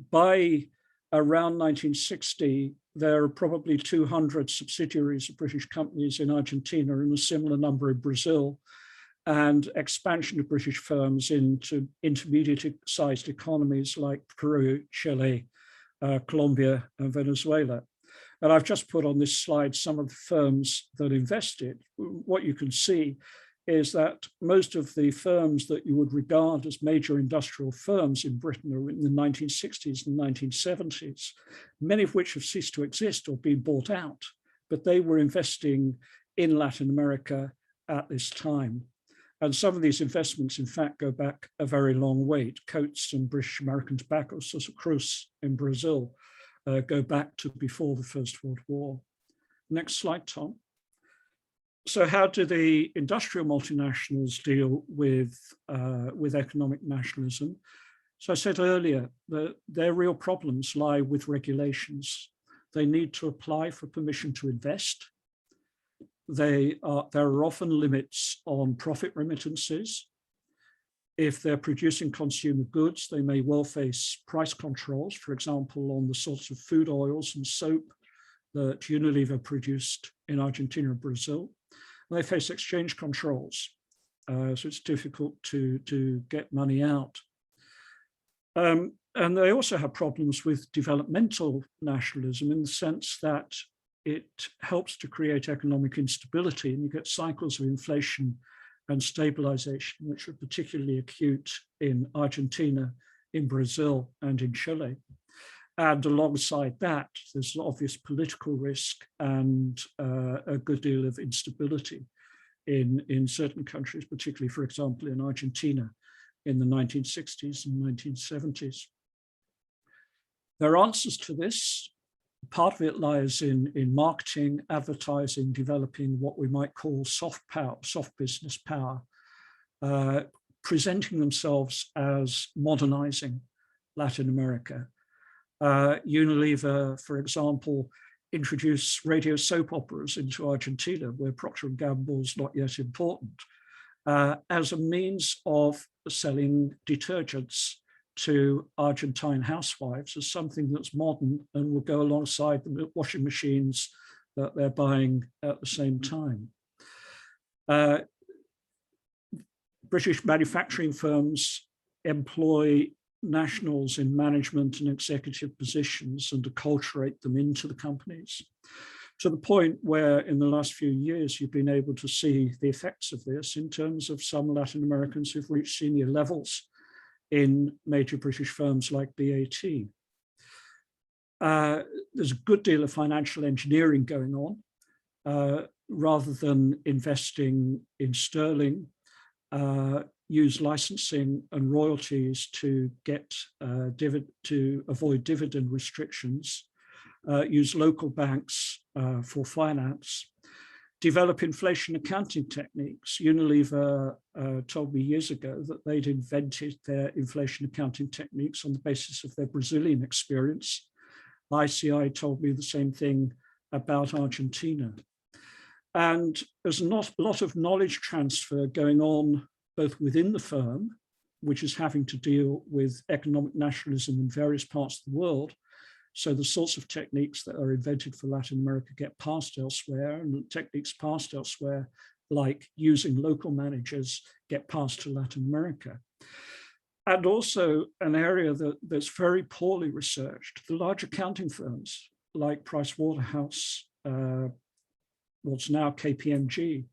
by around 1960, there are probably 200 subsidiaries of British companies in Argentina and a similar number in Brazil, and expansion of British firms into intermediate-sized economies like Peru, Chile, Colombia, and Venezuela. And I've just put on this slide some of the firms that invested. What you can see is that most of the firms that you would regard as major industrial firms in Britain are in the 1960s and 1970s, many of which have ceased to exist or been bought out, but they were investing in Latin America at this time. And some of these investments, in fact, go back a very long way. Coates and British American Tobacco, Sousa Cruz in Brazil, go back to before the First World War. Next slide, Tom. So how do the industrial multinationals deal with economic nationalism? So I said earlier that their real problems lie with regulations. They need to apply for permission to invest. There are often limits on profit remittances. If they're producing consumer goods, they may well face price controls, for example, on the sorts of food oils and soap that Unilever produced in Argentina and Brazil. And they face exchange controls, so it's difficult to get money out. And they also have problems with developmental nationalism in the sense that it helps to create economic instability, and you get cycles of inflation and stabilization, which are particularly acute in Argentina, in Brazil, and in Chile. And alongside that, there's an obvious political risk and a good deal of instability in certain countries, particularly, for example, in Argentina in the 1960s and 1970s. There are answers to this. Part of it lies in marketing, advertising, developing what we might call soft power, soft business power, presenting themselves as modernizing Latin America. Unilever, for example, introduced radio soap operas into Argentina, where Procter & Gamble is not yet important, as a means of selling detergents to Argentine housewives as something that's modern and will go alongside the washing machines that they're buying at the same time. British manufacturing firms employ nationals in management and executive positions and acculturate them into the companies, to the point where in the last few years you've been able to see the effects of this in terms of some Latin Americans who've reached senior levels in major British firms like BAT. There's a good deal of financial engineering going on. Rather than investing in sterling, use licensing and royalties to get to avoid dividend restrictions, use local banks for finance, develop inflation accounting techniques. Unilever told me years ago that they'd invented their inflation accounting techniques on the basis of their Brazilian experience. ICI told me the same thing about Argentina. And there's not a lot of knowledge transfer going on both within the firm, which is having to deal with economic nationalism in various parts of the world. So the sorts of techniques that are invented for Latin America get passed elsewhere, and techniques passed elsewhere, like using local managers, get passed to Latin America. And also an area that's very poorly researched, the large accounting firms like Pricewaterhouse, what's now KPMG,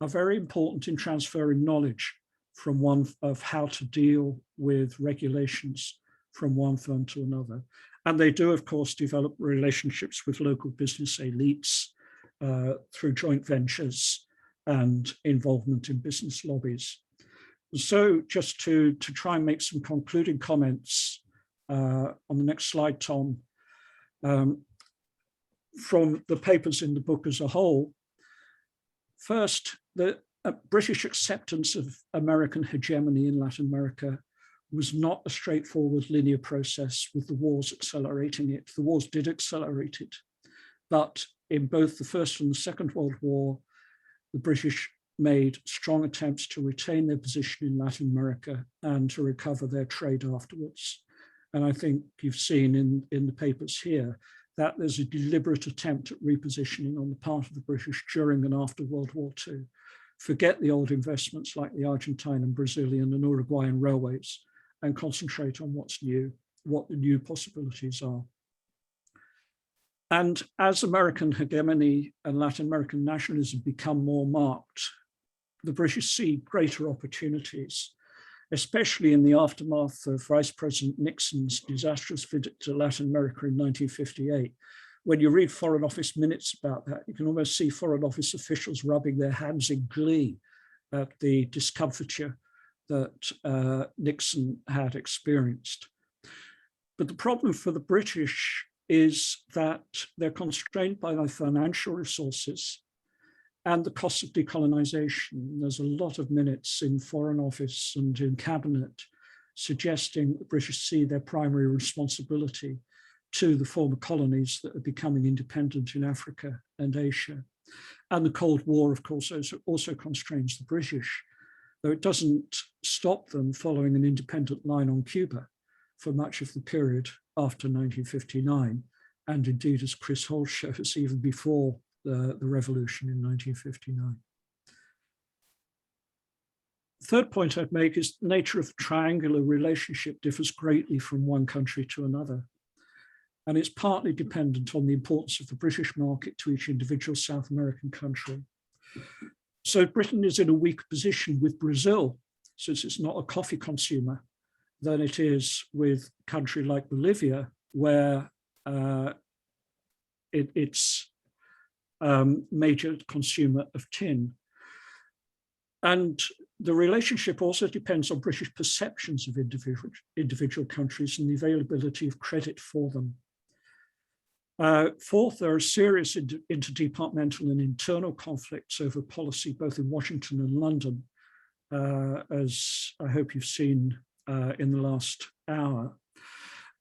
are very important in transferring knowledge from one of how to deal with regulations from one firm to another. And they do, of course, develop relationships with local business elites through joint ventures and involvement in business lobbies. So just to try and make some concluding comments on the next slide, Tom, from the papers in the book as a whole. First, the British acceptance of American hegemony in Latin America was not a straightforward linear process with the wars accelerating it. The wars did accelerate it, but in both the First and the Second World War, the British made strong attempts to retain their position in Latin America and to recover their trade afterwards. And I think you've seen in the papers here that there's a deliberate attempt at repositioning on the part of the British during and after World War II. Forget the old investments like the Argentine and Brazilian and Uruguayan railways and concentrate on what's new, what the new possibilities are. And as American hegemony and Latin American nationalism become more marked, the British see greater opportunities, especially in the aftermath of Vice President Nixon's disastrous visit to Latin America in 1958. When you read Foreign Office minutes about that, you can almost see Foreign Office officials rubbing their hands in glee at the discomfiture that Nixon had experienced. But the problem for the British is that they're constrained by their financial resources and the cost of decolonization. There's a lot of minutes in Foreign Office and in Cabinet suggesting the British see their primary responsibility to the former colonies that are becoming independent in Africa and Asia. And the Cold War, of course, also constrains the British, though it doesn't stop them following an independent line on Cuba for much of the period after 1959, and indeed, as Chris Holt shows, even before the revolution in 1959. The third point I'd make is the nature of the triangular relationship differs greatly from one country to another. And it's partly dependent on the importance of the British market to each individual South American country. So Britain is in a weaker position with Brazil, since it's not a coffee consumer, than it is with a country like Bolivia, where it's major consumer of tin. And the relationship also depends on British perceptions of individual countries and the availability of credit for them. Fourth, there are serious interdepartmental and internal conflicts over policy, both in Washington and London, as I hope you've seen in the last hour.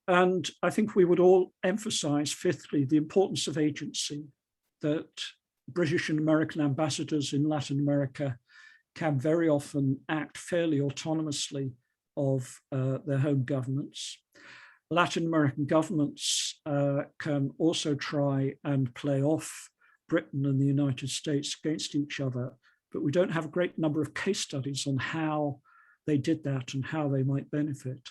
And I think we would all emphasize, fifthly, the importance of agency, that British and American ambassadors in Latin America can very often act fairly autonomously of their home governments. Latin American governments can also try and play off Britain and the United States against each other, but we don't have a great number of case studies on how they did that and how they might benefit.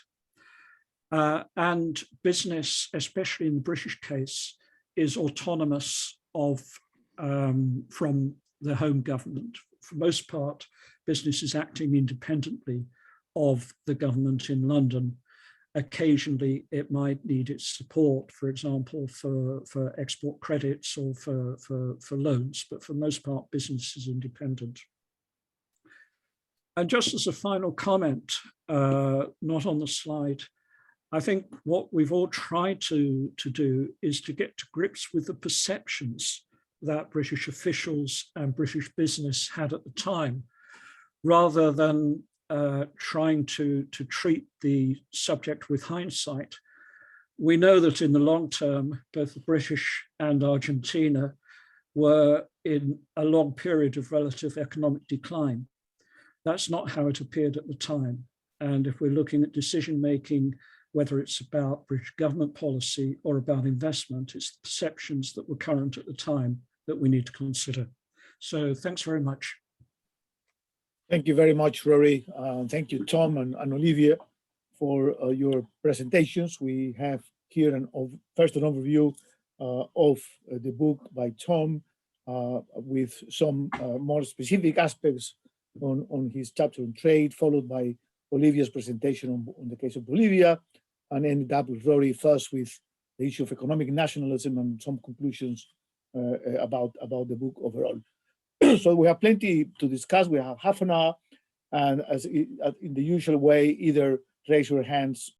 And business, especially in the British case, is autonomous from the home government. For the most part, business is acting independently of the government in London. Occasionally, it might need its support, for example, for export credits or for loans, but for the most part, business is independent. And just as a final comment, not on the slide, I think what we've all tried to do is to get to grips with the perceptions that British officials and British business had at the time, rather than trying to treat the subject with hindsight. We know that in the long term, both the British and Argentina were in a long period of relative economic decline. That's not how it appeared at the time. And if we're looking at decision-making, whether it's about British government policy or about investment, it's the perceptions that were current at the time that we need to consider. So thanks very much. Thank you very much, Rory. Thank you, Tom and Olivia, for your presentations. We have here first an overview of the book by Tom with some more specific aspects on his chapter on trade, followed by Olivia's presentation on the case of Bolivia, and ended up with Rory first with the issue of economic nationalism and some conclusions about the book overall. So we have plenty to discuss. We have half an hour, and as in the usual way, either raise your hands